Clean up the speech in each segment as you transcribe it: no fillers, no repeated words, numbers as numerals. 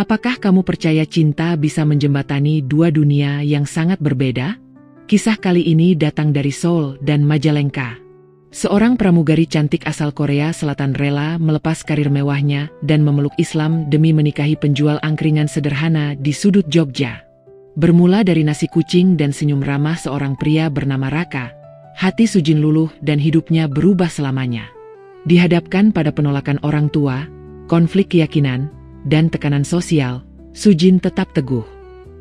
Apakah kamu percaya cinta bisa menjembatani dua dunia yang sangat berbeda? Kisah kali ini datang dari Seoul dan Majalengka. Seorang pramugari cantik asal Korea Selatan rela melepas karir mewahnya dan memeluk Islam demi menikahi penjual angkringan sederhana di sudut Jogja. Bermula dari nasi kucing dan senyum ramah seorang pria bernama Raka, hati Sujin luluh dan hidupnya berubah selamanya. Dihadapkan pada penolakan orang tua, konflik keyakinan, dan tekanan sosial, Sujin tetap teguh.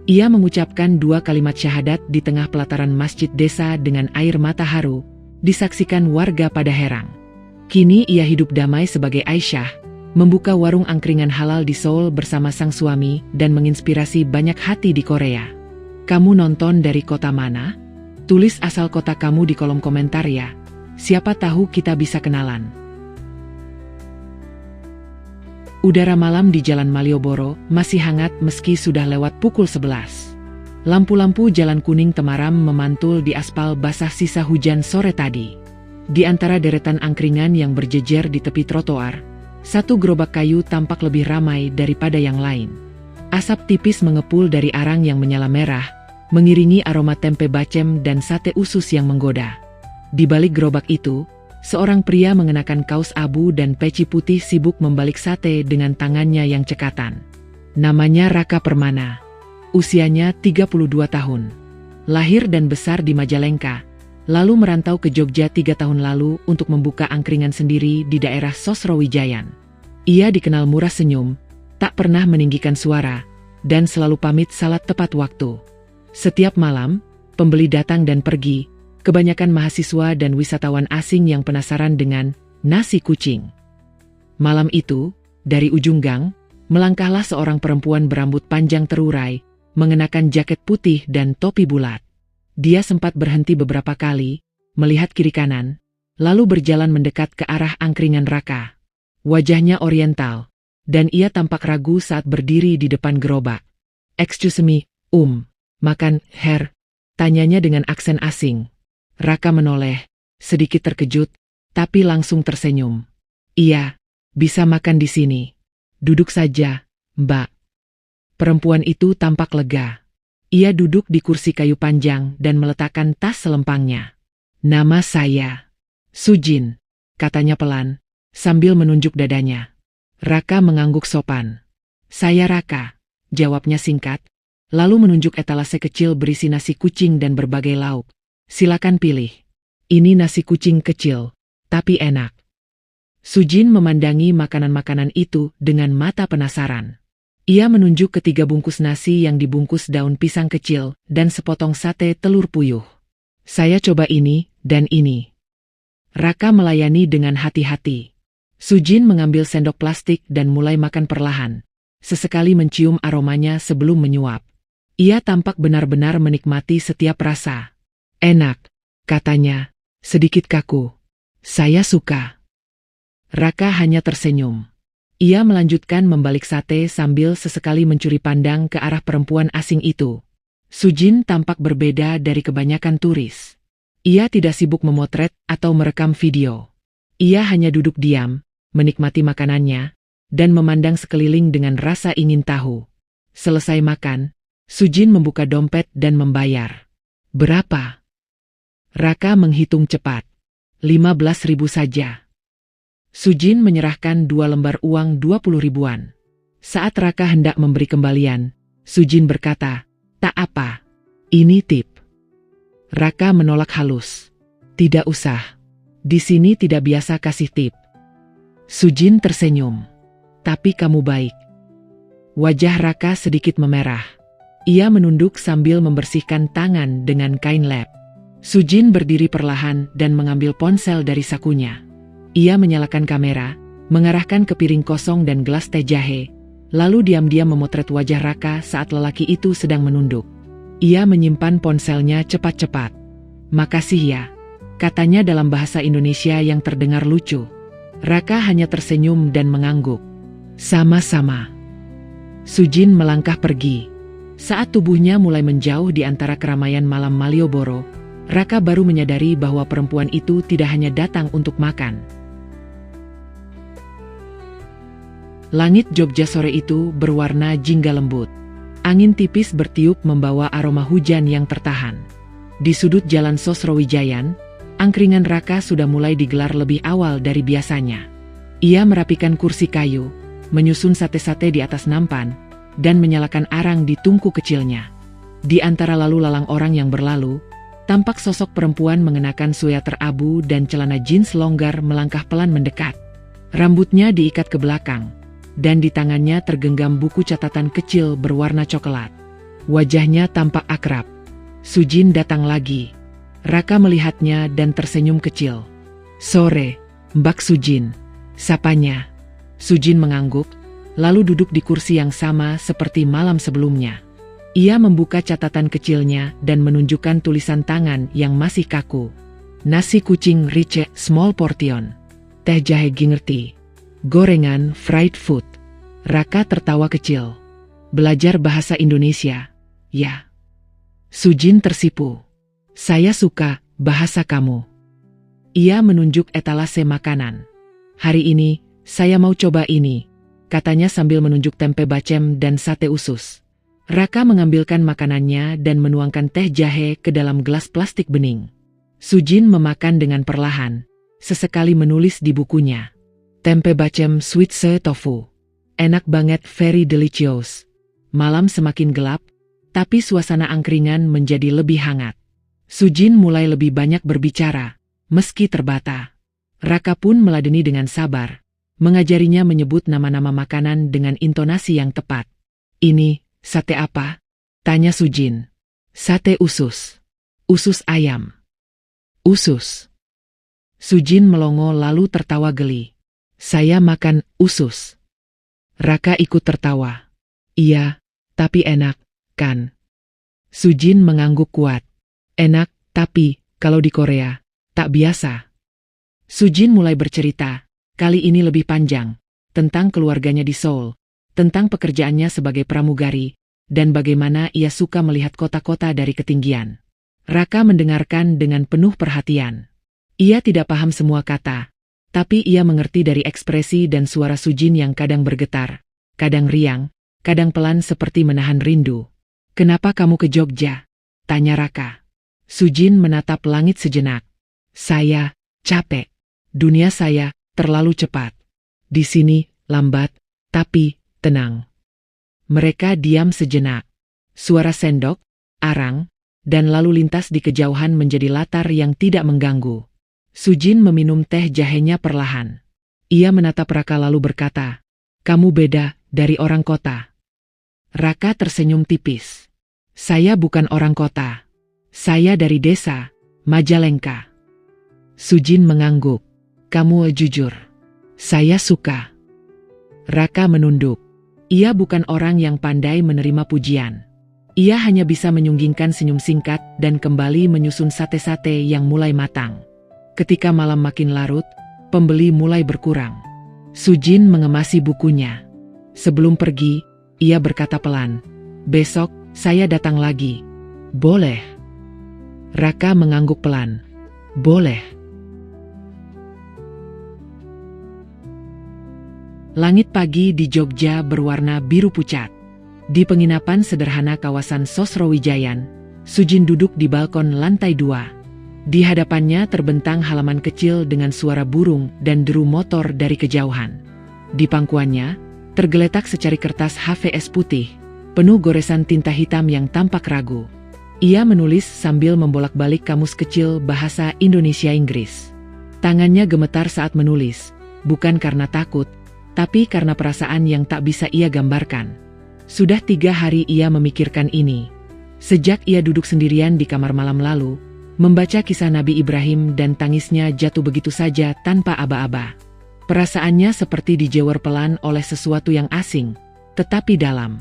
Ia mengucapkan 2 kalimat syahadat di tengah pelataran masjid desa dengan air mata haru, disaksikan warga pada heran. Kini ia hidup damai sebagai Aisyah, membuka warung angkringan halal di Seoul bersama sang suami dan menginspirasi banyak hati di Korea. Kamu nonton dari kota mana? Tulis asal kota kamu di kolom komentar ya. Siapa tahu kita bisa kenalan. Udara malam di Jalan Malioboro masih hangat meski sudah lewat pukul 11. Lampu-lampu jalan kuning temaram memantul di aspal basah sisa hujan sore tadi. Di antara deretan angkringan yang berjejer di tepi trotoar, satu gerobak kayu tampak lebih ramai daripada yang lain. Asap tipis mengepul dari arang yang menyala merah, mengiringi aroma tempe bacem dan sate usus yang menggoda. Di balik gerobak itu, seorang pria mengenakan kaos abu dan peci putih sibuk membalik sate dengan tangannya yang cekatan. Namanya Raka Permana. Usianya 32 tahun. Lahir dan besar di Majalengka, lalu merantau ke Jogja 3 tahun lalu untuk membuka angkringan sendiri di daerah Sosrowijayan. Ia dikenal murah senyum, tak pernah meninggikan suara, dan selalu pamit salat tepat waktu. Setiap malam, pembeli datang dan pergi, kebanyakan mahasiswa dan wisatawan asing yang penasaran dengan nasi kucing. Malam itu, dari ujung gang, melangkahlah seorang perempuan berambut panjang terurai, mengenakan jaket putih dan topi bulat. Dia sempat berhenti beberapa kali, melihat kiri kanan, lalu berjalan mendekat ke arah angkringan Raka. Wajahnya oriental, dan ia tampak ragu saat berdiri di depan gerobak. "Excuse me, makan, Her?" tanyanya dengan aksen asing. Raka menoleh, sedikit terkejut, tapi langsung tersenyum. "Iya, bisa makan di sini. Duduk saja, Mbak." Perempuan itu tampak lega. Ia duduk di kursi kayu panjang dan meletakkan tas selempangnya. "Nama saya Sujin," katanya pelan, sambil menunjuk dadanya. Raka mengangguk sopan. "Saya Raka," jawabnya singkat, lalu menunjuk etalase kecil berisi nasi kucing dan berbagai lauk. "Silakan pilih. Ini nasi kucing kecil, tapi enak." Sujin memandangi makanan-makanan itu dengan mata penasaran. Ia menunjuk ke 3 bungkus nasi yang dibungkus daun pisang kecil dan sepotong sate telur puyuh. "Saya coba ini dan ini." Raka melayani dengan hati-hati. Sujin mengambil sendok plastik dan mulai makan perlahan, sesekali mencium aromanya sebelum menyuap. Ia tampak benar-benar menikmati setiap rasa. "Enak," katanya, sedikit kaku. "Saya suka." Raka hanya tersenyum. Ia melanjutkan membalik sate sambil sesekali mencuri pandang ke arah perempuan asing itu. Sujin tampak berbeda dari kebanyakan turis. Ia tidak sibuk memotret atau merekam video. Ia hanya duduk diam, menikmati makanannya, dan memandang sekeliling dengan rasa ingin tahu. Selesai makan, Sujin membuka dompet dan membayar. "Berapa?" Raka menghitung cepat. 15.000 saja. Sujin menyerahkan 2 lembar uang 20 ribuan. Saat Raka hendak memberi kembalian, Sujin berkata, "Tak apa, ini tip." Raka menolak halus. "Tidak usah. Di sini tidak biasa kasih tip." Sujin tersenyum. "Tapi kamu baik." Wajah Raka sedikit memerah. Ia menunduk sambil membersihkan tangan dengan kain lap. Sujin berdiri perlahan dan mengambil ponsel dari sakunya. Ia menyalakan kamera, mengarahkan ke piring kosong dan gelas teh jahe, lalu diam-diam memotret wajah Raka saat lelaki itu sedang menunduk. Ia menyimpan ponselnya cepat-cepat. "Makasih ya," katanya dalam bahasa Indonesia yang terdengar lucu. Raka hanya tersenyum dan mengangguk. "Sama-sama." Sujin melangkah pergi. Saat tubuhnya mulai menjauh di antara keramaian malam Malioboro, Raka baru menyadari bahwa perempuan itu tidak hanya datang untuk makan. Langit Jogja sore itu berwarna jingga lembut. Angin tipis bertiup membawa aroma hujan yang tertahan. Di sudut jalan Sosrowijayan, angkringan Raka sudah mulai digelar lebih awal dari biasanya. Ia merapikan kursi kayu, menyusun sate-sate di atas nampan, dan menyalakan arang di tungku kecilnya. Di antara lalu lalang orang yang berlalu, tampak sosok perempuan mengenakan sweater abu dan celana jeans longgar melangkah pelan mendekat. Rambutnya diikat ke belakang, dan di tangannya tergenggam buku catatan kecil berwarna coklat. Wajahnya tampak akrab. Sujin datang lagi. Raka melihatnya dan tersenyum kecil. "Sore, Mbak Sujin," sapanya. Sujin mengangguk, lalu duduk di kursi yang sama seperti malam sebelumnya. Ia membuka catatan kecilnya dan menunjukkan tulisan tangan yang masih kaku. "Nasi kucing rice small portion. Teh jahe gingerti. Gorengan fried food." Raka tertawa kecil. "Belajar bahasa Indonesia, ya?" Sujin tersipu. "Saya suka bahasa kamu." Ia menunjuk etalase makanan. "Hari ini, saya mau coba ini," katanya sambil menunjuk tempe bacem dan sate usus. Raka mengambilkan makanannya dan menuangkan teh jahe ke dalam gelas plastik bening. Sujin memakan dengan perlahan, sesekali menulis di bukunya. "Tempe bacem sweet se tofu. Enak banget, very delicious." Malam semakin gelap, tapi suasana angkringan menjadi lebih hangat. Sujin mulai lebih banyak berbicara, meski terbata. Raka pun meladeni dengan sabar, mengajarinya menyebut nama-nama makanan dengan intonasi yang tepat. "Ini, sate apa?" tanya Sujin. "Sate usus. Usus ayam." "Usus?" Sujin melongo lalu tertawa geli. "Saya makan usus." Raka ikut tertawa. "Iya, tapi enak, kan?" Sujin mengangguk kuat. "Enak, tapi kalau di Korea, tak biasa." Sujin mulai bercerita, kali ini lebih panjang, tentang keluarganya di Seoul, tentang pekerjaannya sebagai pramugari, dan bagaimana ia suka melihat kota-kota dari ketinggian. Raka mendengarkan dengan penuh perhatian. Ia tidak paham semua kata, tapi ia mengerti dari ekspresi dan suara Sujin yang kadang bergetar, kadang riang, kadang pelan seperti menahan rindu. "Kenapa kamu ke Jogja?" tanya Raka. Sujin menatap langit sejenak. "Saya capek. Dunia saya terlalu cepat. Di sini lambat, tapi tenang." Mereka diam sejenak. Suara sendok, arang, dan lalu lintas di kejauhan menjadi latar yang tidak mengganggu. Sujin meminum teh jahenya perlahan. Ia menatap Raka lalu berkata, "Kamu beda dari orang kota." Raka tersenyum tipis. "Saya bukan orang kota. Saya dari desa, Majalengka." Sujin mengangguk. "Kamu jujur. Saya suka." Raka menunduk. Ia bukan orang yang pandai menerima pujian. Ia hanya bisa menyunggingkan senyum singkat dan kembali menyusun sate-sate yang mulai matang. Ketika malam makin larut, pembeli mulai berkurang. Sujin mengemasi bukunya. Sebelum pergi, ia berkata pelan, "Besok, saya datang lagi. Boleh?" Raka mengangguk pelan. "Boleh." Langit pagi di Jogja berwarna biru pucat. Di penginapan sederhana kawasan Sosrowijayan, Sujin duduk di balkon lantai 2. Di hadapannya terbentang halaman kecil dengan suara burung dan deru motor dari kejauhan. Di pangkuannya, tergeletak secari kertas HVS putih, penuh goresan tinta hitam yang tampak ragu. Ia menulis sambil membolak-balik kamus kecil bahasa Indonesia-Inggris. Tangannya gemetar saat menulis, bukan karena takut, tapi karena perasaan yang tak bisa ia gambarkan. Sudah 3 hari ia memikirkan ini. Sejak ia duduk sendirian di kamar malam lalu, membaca kisah Nabi Ibrahim dan tangisnya jatuh begitu saja tanpa aba-aba. Perasaannya seperti dijewer pelan oleh sesuatu yang asing, tetapi dalam.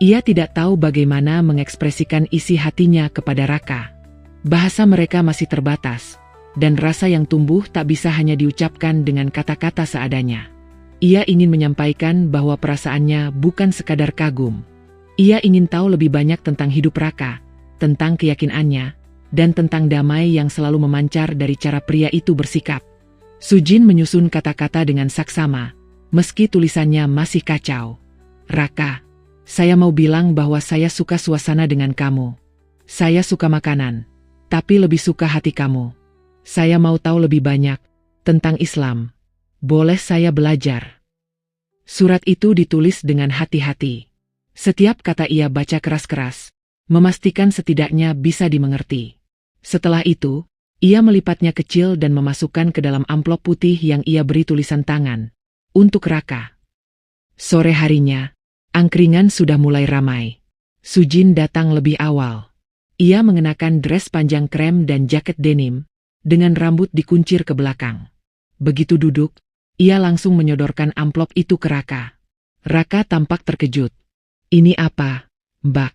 Ia tidak tahu bagaimana mengekspresikan isi hatinya kepada Raka. Bahasa mereka masih terbatas, dan rasa yang tumbuh tak bisa hanya diucapkan dengan kata-kata seadanya. Ia ingin menyampaikan bahwa perasaannya bukan sekadar kagum. Ia ingin tahu lebih banyak tentang hidup Raka, tentang keyakinannya, dan tentang damai yang selalu memancar dari cara pria itu bersikap. Sujin menyusun kata-kata dengan saksama, meski tulisannya masih kacau. Raka, saya mau bilang bahwa saya suka suasana dengan kamu. Saya suka makanan, tapi lebih suka hati kamu. Saya mau tahu lebih banyak tentang Islam. Boleh saya belajar? Surat itu ditulis dengan hati-hati. Setiap kata ia baca keras-keras, memastikan setidaknya bisa dimengerti. Setelah itu, ia melipatnya kecil dan memasukkan ke dalam amplop putih yang ia beri tulisan tangan. Untuk Raka. Sore harinya, angkringan sudah mulai ramai. Sujin datang lebih awal. Ia mengenakan dress panjang krem dan jaket denim, dengan rambut dikuncir ke belakang. Begitu duduk, ia langsung menyodorkan amplop itu ke Raka. Raka tampak terkejut. Ini apa, Mbak?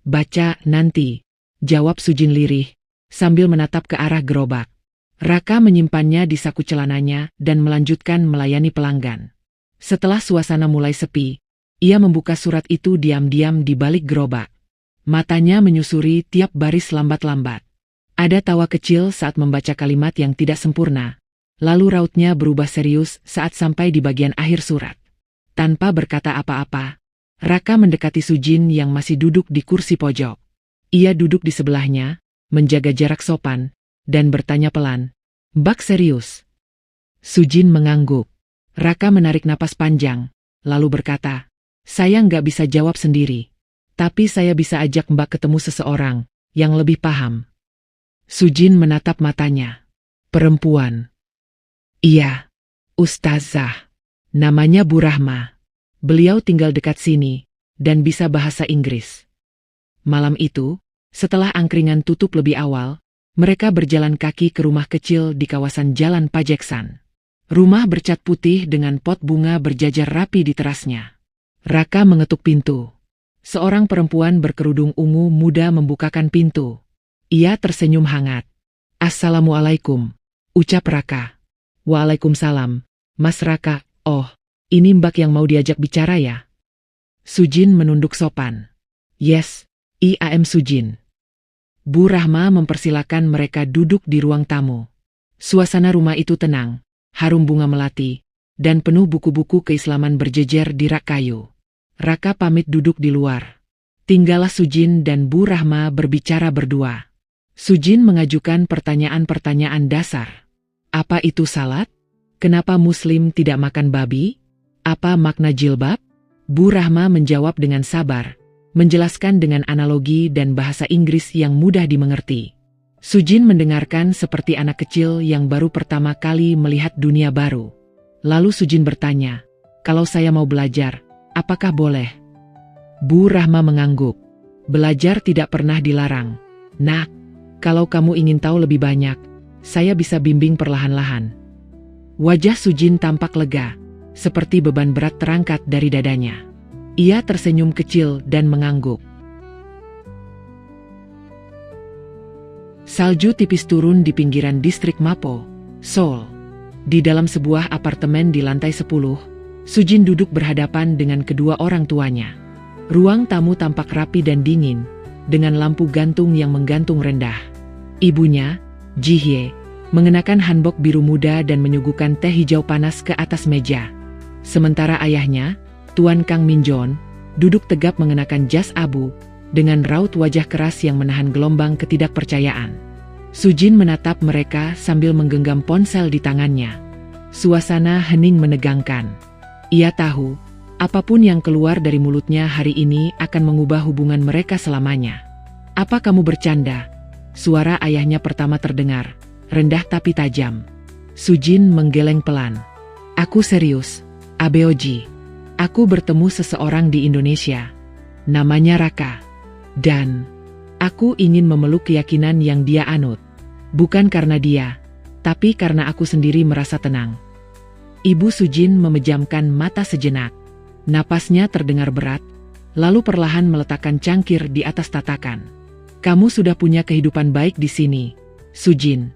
Baca nanti, jawab Sujin lirih, sambil menatap ke arah gerobak. Raka menyimpannya di saku celananya dan melanjutkan melayani pelanggan. Setelah suasana mulai sepi, ia membuka surat itu diam-diam di balik gerobak. Matanya menyusuri tiap baris lambat-lambat. Ada tawa kecil saat membaca kalimat yang tidak sempurna, lalu rautnya berubah serius saat sampai di bagian akhir surat. Tanpa berkata apa-apa, Raka mendekati Sujin yang masih duduk di kursi pojok. Ia duduk di sebelahnya, menjaga jarak sopan, dan bertanya pelan, "Mbak serius?" Sujin mengangguk. Raka menarik napas panjang, lalu berkata, "Saya nggak bisa jawab sendiri. Tapi saya bisa ajak Mbak ketemu seseorang yang lebih paham." Sujin menatap matanya. Perempuan. Iya, Ustazah. Namanya Bu Rahma. Beliau tinggal dekat sini, dan bisa bahasa Inggris. Malam itu, setelah angkringan tutup lebih awal, mereka berjalan kaki ke rumah kecil di kawasan Jalan Pajeksan. Rumah bercat putih dengan pot bunga berjajar rapi di terasnya. Raka mengetuk pintu. Seorang perempuan berkerudung ungu muda membukakan pintu. Ia tersenyum hangat. "Assalamualaikum," ucap Raka. "Waalaikumsalam, Mas Raka. Oh, ini Mbak yang mau diajak bicara ya?" Sujin menunduk sopan. "Yes, I am Sujin." Bu Rahma mempersilakan mereka duduk di ruang tamu. Suasana rumah itu tenang, harum bunga melati, dan penuh buku-buku keislaman berjejer di rak kayu. Raka pamit duduk di luar. Tinggallah Sujin dan Bu Rahma berbicara berdua. Sujin mengajukan pertanyaan-pertanyaan dasar. Apa itu salat? Kenapa Muslim tidak makan babi? Apa makna jilbab? Bu Rahma menjawab dengan sabar, menjelaskan dengan analogi dan bahasa Inggris yang mudah dimengerti. Sujin mendengarkan seperti anak kecil yang baru pertama kali melihat dunia baru. Lalu Sujin bertanya, "Kalau saya mau belajar, apakah boleh?" Bu Rahma mengangguk. "Belajar tidak pernah dilarang. Nak, kalau kamu ingin tahu lebih banyak, saya bisa bimbing perlahan-lahan." Wajah Sujin tampak lega, seperti beban berat terangkat dari dadanya. Ia tersenyum kecil dan mengangguk. Salju tipis turun di pinggiran distrik Mapo, Seoul. Di dalam sebuah apartemen di lantai 10, Sujin duduk berhadapan dengan kedua orang tuanya. Ruang tamu tampak rapi dan dingin, dengan lampu gantung yang menggantung rendah. Ibunya, Ji-hye, mengenakan hanbok biru muda dan menyuguhkan teh hijau panas ke atas meja. Sementara ayahnya, Tuan Kang Min-jon, duduk tegap mengenakan jas abu, dengan raut wajah keras yang menahan gelombang ketidakpercayaan. Sujin menatap mereka sambil menggenggam ponsel di tangannya. Suasana hening menegangkan. Ia tahu, apapun yang keluar dari mulutnya hari ini akan mengubah hubungan mereka selamanya. "Apa kamu bercanda?" Suara ayahnya pertama terdengar, rendah tapi tajam. Sujin menggeleng pelan. "Aku serius, Abeoji. Aku bertemu seseorang di Indonesia. Namanya Raka. Dan aku ingin memeluk keyakinan yang dia anut. Bukan karena dia, tapi karena aku sendiri merasa tenang." Ibu Sujin memejamkan mata sejenak. Napasnya terdengar berat, lalu perlahan meletakkan cangkir di atas tatakan. "Kamu sudah punya kehidupan baik di sini, Sujin.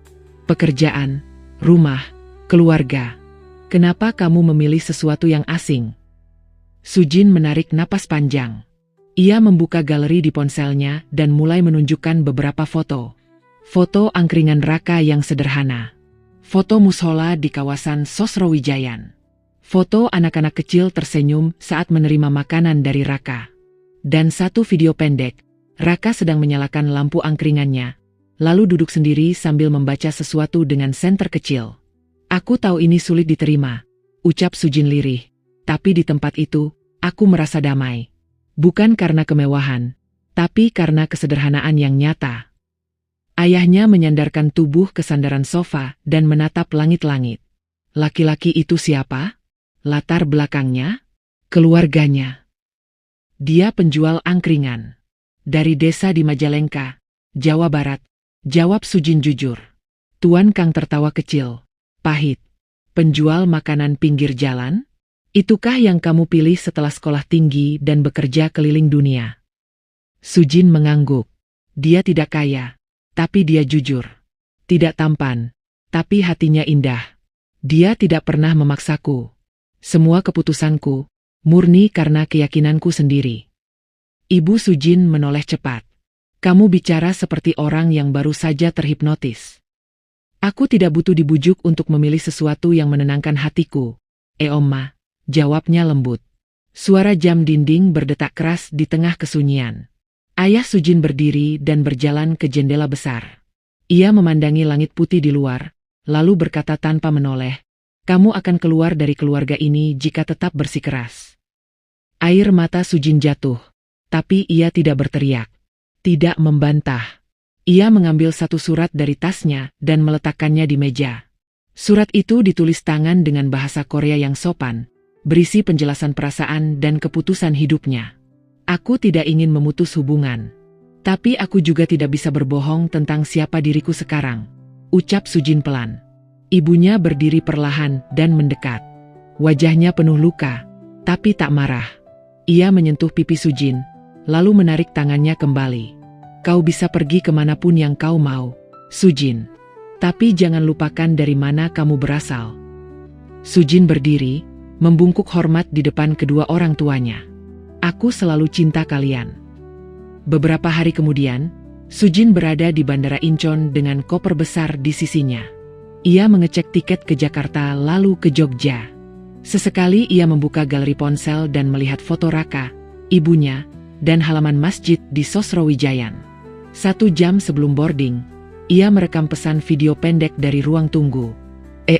Pekerjaan, rumah, keluarga. Kenapa kamu memilih sesuatu yang asing?" Sujin menarik napas panjang. Ia membuka galeri di ponselnya dan mulai menunjukkan beberapa foto. Foto angkringan Raka yang sederhana. Foto mushola di kawasan Sosrawijayan. Foto anak-anak kecil tersenyum saat menerima makanan dari Raka. Dan satu video pendek, Raka sedang menyalakan lampu angkringannya, lalu duduk sendiri sambil membaca sesuatu dengan senter kecil. Aku tahu ini sulit diterima, ucap Sujin lirih. Tapi di tempat itu, aku merasa damai. Bukan karena kemewahan, tapi karena kesederhanaan yang nyata. Ayahnya menyandarkan tubuh ke sandaran sofa dan menatap langit-langit. Laki-laki itu siapa? Latar belakangnya? Keluarganya. Dia penjual angkringan. Dari desa di Majalengka, Jawa Barat, jawab Sujin jujur. Tuan Kang tertawa kecil. Pahit. Penjual makanan pinggir jalan? Itukah yang kamu pilih setelah sekolah tinggi dan bekerja keliling dunia? Sujin mengangguk. Dia tidak kaya, tapi dia jujur. Tidak tampan, tapi hatinya indah. Dia tidak pernah memaksaku. Semua keputusanku murni karena keyakinanku sendiri. Ibu Sujin menoleh cepat. Kamu bicara seperti orang yang baru saja terhipnotis. Aku tidak butuh dibujuk untuk memilih sesuatu yang menenangkan hatiku. Oma, jawabnya lembut. Suara jam dinding berdetak keras di tengah kesunyian. Ayah Sujin berdiri dan berjalan ke jendela besar. Ia memandangi langit putih di luar, lalu berkata tanpa menoleh, kamu akan keluar dari keluarga ini jika tetap bersikeras. Air mata Sujin jatuh, tapi ia tidak berteriak, tidak membantah. Ia mengambil satu surat dari tasnya dan meletakkannya di meja. Surat itu ditulis tangan dengan bahasa Korea yang sopan, berisi penjelasan perasaan dan keputusan hidupnya. Aku tidak ingin memutus hubungan. Tapi aku juga tidak bisa berbohong tentang siapa diriku sekarang, ucap Sujin pelan. Ibunya berdiri perlahan dan mendekat. Wajahnya penuh luka, tapi tak marah. Ia menyentuh pipi Sujin, lalu menarik tangannya kembali. Kau bisa pergi kemanapun yang kau mau, Sujin. Tapi jangan lupakan dari mana kamu berasal. Sujin berdiri, membungkuk hormat di depan kedua orang tuanya. Aku selalu cinta kalian. Beberapa hari kemudian, Sujin berada di Bandara Incheon dengan koper besar di sisinya. Ia mengecek tiket ke Jakarta lalu ke Jogja. Sesekali ia membuka galeri ponsel dan melihat foto Raka, ibunya, dan halaman masjid di Sosrawijayan. 1 jam sebelum boarding, ia merekam pesan video pendek dari ruang tunggu.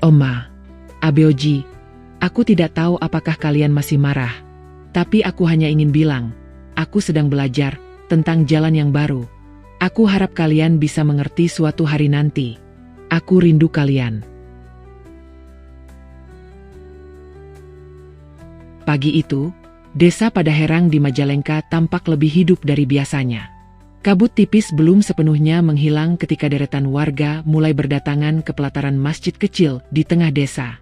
Oma, Abeoji, aku tidak tahu apakah kalian masih marah, tapi aku hanya ingin bilang, aku sedang belajar tentang jalan yang baru. Aku harap kalian bisa mengerti suatu hari nanti. Aku rindu kalian. Pagi itu, desa Padaherang di Majalengka tampak lebih hidup dari biasanya. Kabut tipis belum sepenuhnya menghilang ketika deretan warga mulai berdatangan ke pelataran masjid kecil di tengah desa.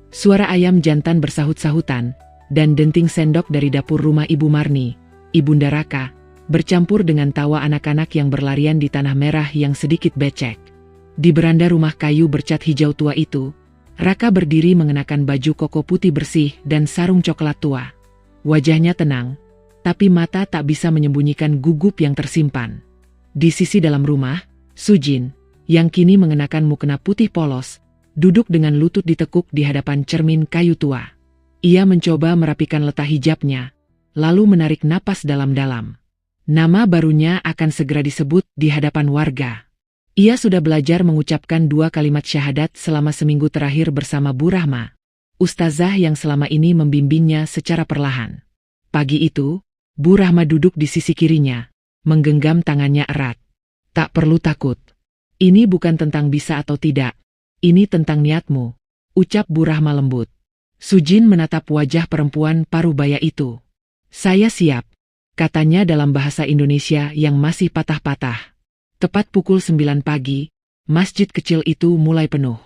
Suara ayam jantan bersahut-sahutan, dan denting sendok dari dapur rumah Ibu Marni, Ibunda Raka, bercampur dengan tawa anak-anak yang berlarian di tanah merah yang sedikit becek. Di beranda rumah kayu bercat hijau tua itu, Raka berdiri mengenakan baju koko putih bersih dan sarung coklat tua. Wajahnya tenang, tapi mata tak bisa menyembunyikan gugup yang tersimpan. Di sisi dalam rumah, Sujin, yang kini mengenakan mukena putih polos, duduk dengan lutut ditekuk di hadapan cermin kayu tua. Ia mencoba merapikan letak hijabnya, lalu menarik napas dalam-dalam. Nama barunya akan segera disebut di hadapan warga. Ia sudah belajar mengucapkan 2 kalimat syahadat selama seminggu terakhir bersama Bu Rahma, ustazah yang selama ini membimbingnya secara perlahan. Pagi itu, Bu Rahma duduk di sisi kirinya, menggenggam tangannya erat. Tak perlu takut. Ini bukan tentang bisa atau tidak. Ini tentang niatmu, ucap Bu Rahma lembut. Sujin menatap wajah perempuan parubaya itu. Saya siap, katanya dalam bahasa Indonesia yang masih patah-patah. Tepat pukul 9 pagi, masjid kecil itu mulai penuh.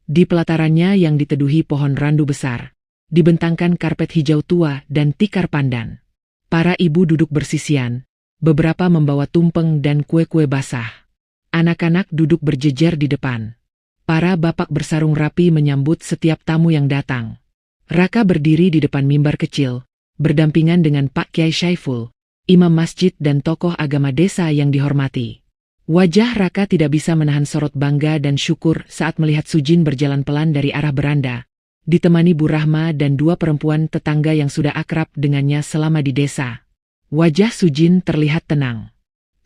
Di pelatarannya yang diteduhi pohon randu besar, dibentangkan karpet hijau tua dan tikar pandan. Para ibu duduk bersisian, beberapa membawa tumpeng dan kue-kue basah. Anak-anak duduk berjejer di depan. Para bapak bersarung rapi menyambut setiap tamu yang datang. Raka berdiri di depan mimbar kecil, berdampingan dengan Pak Kiai Syaiful, imam masjid dan tokoh agama desa yang dihormati. Wajah Raka tidak bisa menahan sorot bangga dan syukur saat melihat Sujin berjalan pelan dari arah beranda, ditemani Bu Rahma dan dua perempuan tetangga yang sudah akrab dengannya selama di desa. Wajah Sujin terlihat tenang.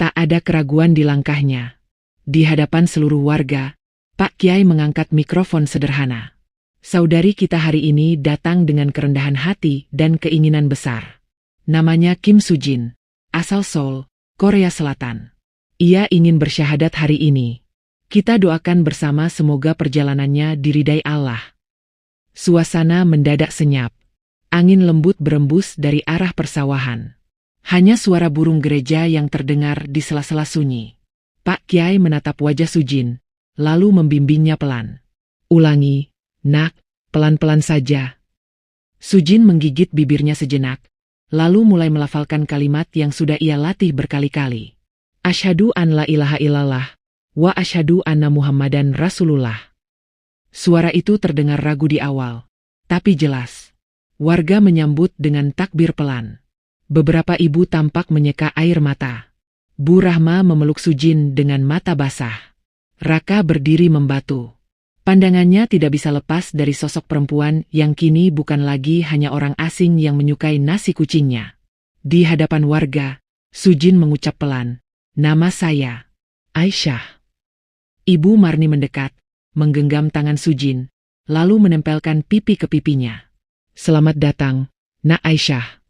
Tak ada keraguan di langkahnya. Di hadapan seluruh warga, Pak Kiai mengangkat mikrofon sederhana. Saudari kita hari ini datang dengan kerendahan hati dan keinginan besar. Namanya Kim Sujin, asal Seoul, Korea Selatan. Ia ingin bersyahadat hari ini. Kita doakan bersama semoga perjalanannya diridai Allah. Suasana mendadak senyap. Angin lembut berembus dari arah persawahan. Hanya suara burung gereja yang terdengar di sela-sela sunyi. Pak Kiai menatap wajah Sujin, lalu membimbingnya pelan. Ulangi, nak, pelan-pelan saja. Sujin menggigit bibirnya sejenak, lalu mulai melafalkan kalimat yang sudah ia latih berkali-kali. Asyhadu an la ilaha illallah, wa asyhadu anna Muhammadan Rasulullah. Suara itu terdengar ragu di awal, tapi jelas. Warga menyambut dengan takbir pelan. Beberapa ibu tampak menyeka air mata. Bu Rahma memeluk Sujin dengan mata basah. Raka berdiri membatu. Pandangannya tidak bisa lepas dari sosok perempuan yang kini bukan lagi hanya orang asing yang menyukai nasi kucingnya. Di hadapan warga, Sujin mengucap pelan, "Nama saya Aisyah." Ibu Marni mendekat, menggenggam tangan Sujin, lalu menempelkan pipi ke pipinya. "Selamat datang, Nak Aisyah."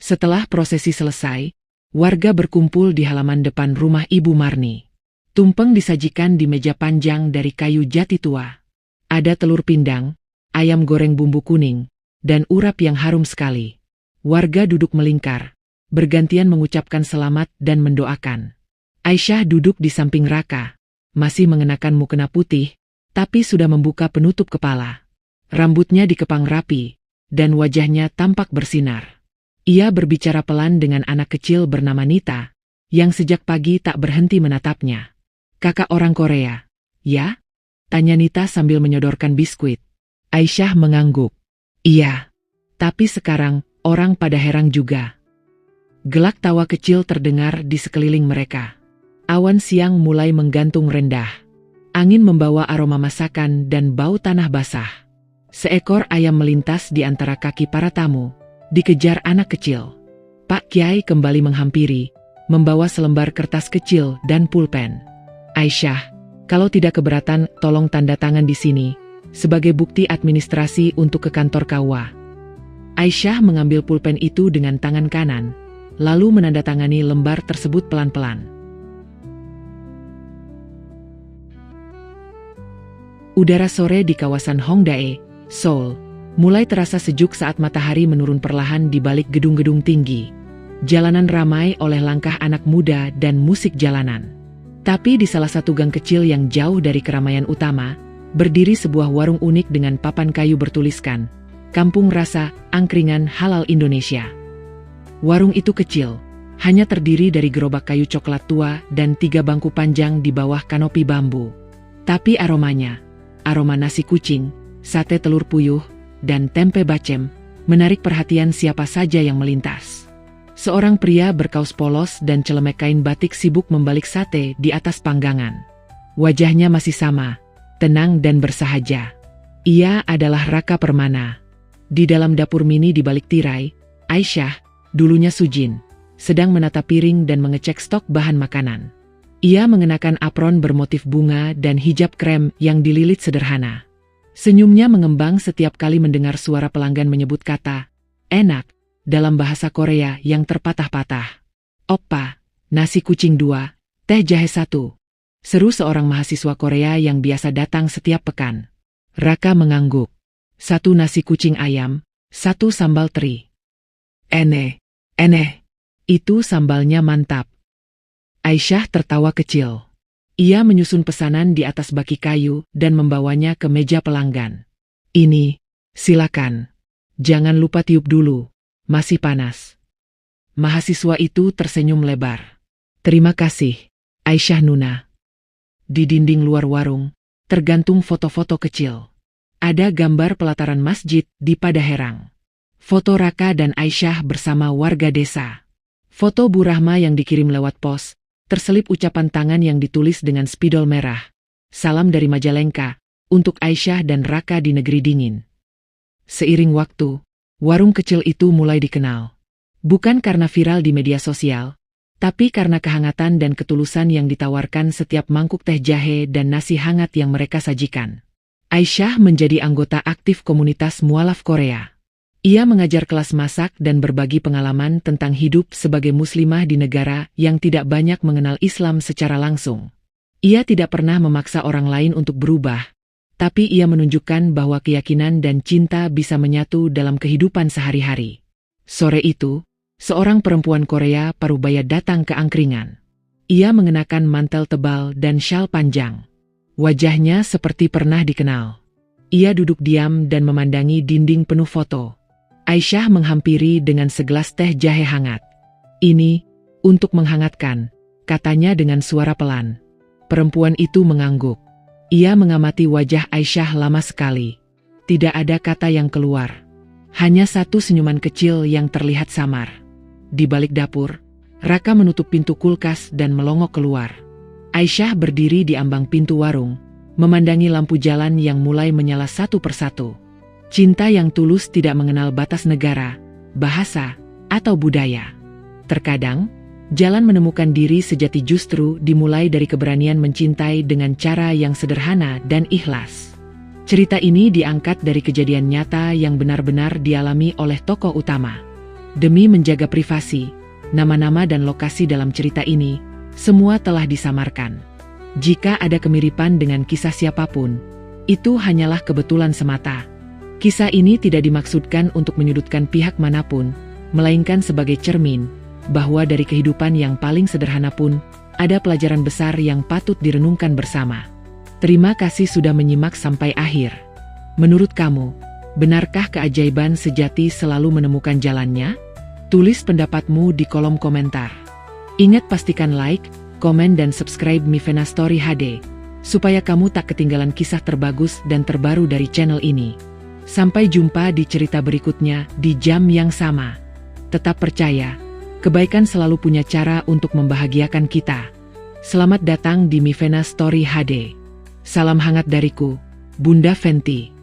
Setelah prosesi selesai, warga berkumpul di halaman depan rumah Ibu Marni. Tumpeng disajikan di meja panjang dari kayu jati tua. Ada telur pindang, ayam goreng bumbu kuning, dan urap yang harum sekali. Warga duduk melingkar, bergantian mengucapkan selamat dan mendoakan. Aisyah duduk di samping Raka, masih mengenakan mukena putih, tapi sudah membuka penutup kepala. Rambutnya dikepang rapi, dan wajahnya tampak bersinar. Ia berbicara pelan dengan anak kecil bernama Nita, yang sejak pagi tak berhenti menatapnya. "Kakak orang Korea, ya?" tanya Nita sambil menyodorkan biskuit. Aisyah mengangguk. "Iya, tapi sekarang orang pada heran juga." Gelak tawa kecil terdengar di sekeliling mereka. Awan siang mulai menggantung rendah. Angin membawa aroma masakan dan bau tanah basah. Seekor ayam melintas di antara kaki para tamu, dikejar anak kecil. Pak Kiai kembali menghampiri, membawa selembar kertas kecil dan pulpen. "Aisyah, kalau tidak keberatan tolong tanda tangan di sini, sebagai bukti administrasi untuk ke kantor KUA." Aisyah mengambil pulpen itu dengan tangan kanan, lalu menandatangani lembar tersebut pelan-pelan. Udara sore di kawasan Hongdae, Seoul, mulai terasa sejuk saat matahari menurun perlahan di balik gedung-gedung tinggi. Jalanan ramai oleh langkah anak muda dan musik jalanan. Tapi di salah satu gang kecil yang jauh dari keramaian utama, berdiri sebuah warung unik dengan papan kayu bertuliskan, "Kampung Rasa, Angkringan Halal Indonesia." Warung itu kecil, hanya terdiri dari gerobak kayu coklat tua dan 3 bangku panjang di bawah kanopi bambu. Tapi aromanya, aroma nasi kucing, sate telur puyuh, dan tempe bacem, menarik perhatian siapa saja yang melintas. Seorang pria berkaus polos dan celemek kain batik sibuk membalik sate di atas panggangan. Wajahnya masih sama, tenang dan bersahaja. Ia adalah Raka Permana. Di dalam dapur mini di balik tirai, Aisyah, dulunya Sujin, sedang menata piring dan mengecek stok bahan makanan. Ia mengenakan apron bermotif bunga dan hijab krem yang dililit sederhana. Senyumnya mengembang setiap kali mendengar suara pelanggan menyebut kata "enak" dalam bahasa Korea yang terpatah-patah. "Oppa, nasi kucing 2, teh jahe 1. Seru seorang mahasiswa Korea yang biasa datang setiap pekan. Raka mengangguk. 1 nasi kucing ayam, 1 sambal teri. Eneh. Itu sambalnya mantap." Aisyah tertawa kecil. Ia menyusun pesanan di atas baki kayu dan membawanya ke meja pelanggan. "Ini, silakan. Jangan lupa tiup dulu, masih panas." Mahasiswa itu tersenyum lebar. "Terima kasih, Aisyah Nuna." Di dinding luar warung, tergantung foto-foto kecil. Ada gambar pelataran masjid di Padaherang. Foto Raka dan Aisyah bersama warga desa. Foto Bu Rahma yang dikirim lewat pos, terselip ucapan tangan yang ditulis dengan spidol merah. "Salam dari Majalengka, untuk Aisyah dan Raka di negeri dingin." Seiring waktu, warung kecil itu mulai dikenal. Bukan karena viral di media sosial, tapi karena kehangatan dan ketulusan yang ditawarkan setiap mangkuk teh jahe dan nasi hangat yang mereka sajikan. Aisyah menjadi anggota aktif komunitas mualaf Korea. Ia mengajar kelas masak dan berbagi pengalaman tentang hidup sebagai muslimah di negara yang tidak banyak mengenal Islam secara langsung. Ia tidak pernah memaksa orang lain untuk berubah, tapi ia menunjukkan bahwa keyakinan dan cinta bisa menyatu dalam kehidupan sehari-hari. Sore itu, seorang perempuan Korea parubaya datang ke angkringan. Ia mengenakan mantel tebal dan syal panjang. Wajahnya seperti pernah dikenal. Ia duduk diam dan memandangi dinding penuh foto. Aisyah menghampiri dengan segelas teh jahe hangat. "Ini, untuk menghangatkan," katanya dengan suara pelan. Perempuan itu mengangguk. Ia mengamati wajah Aisyah lama sekali. Tidak ada kata yang keluar. Hanya satu senyuman kecil yang terlihat samar. Di balik dapur, Raka menutup pintu kulkas dan melongok keluar. Aisyah berdiri di ambang pintu warung, memandangi lampu jalan yang mulai menyala satu persatu. Cinta yang tulus tidak mengenal batas negara, bahasa, atau budaya. Terkadang, jalan menemukan diri sejati justru dimulai dari keberanian mencintai dengan cara yang sederhana dan ikhlas. Cerita ini diangkat dari kejadian nyata yang benar-benar dialami oleh tokoh utama. Demi menjaga privasi, nama-nama dan lokasi dalam cerita ini, semua telah disamarkan. Jika ada kemiripan dengan kisah siapapun, itu hanyalah kebetulan semata. Kisah ini tidak dimaksudkan untuk menyudutkan pihak manapun, melainkan sebagai cermin, bahwa dari kehidupan yang paling sederhana pun, ada pelajaran besar yang patut direnungkan bersama. Terima kasih sudah menyimak sampai akhir. Menurut kamu, benarkah keajaiban sejati selalu menemukan jalannya? Tulis pendapatmu di kolom komentar. Ingat pastikan like, komen dan subscribe Mivena Story HD, supaya kamu tak ketinggalan kisah terbagus dan terbaru dari channel ini. Sampai jumpa di cerita berikutnya di jam yang sama. Tetap percaya, kebaikan selalu punya cara untuk membahagiakan kita. Selamat datang di Mivena Story HD. Salam hangat dariku, Bunda Fenty.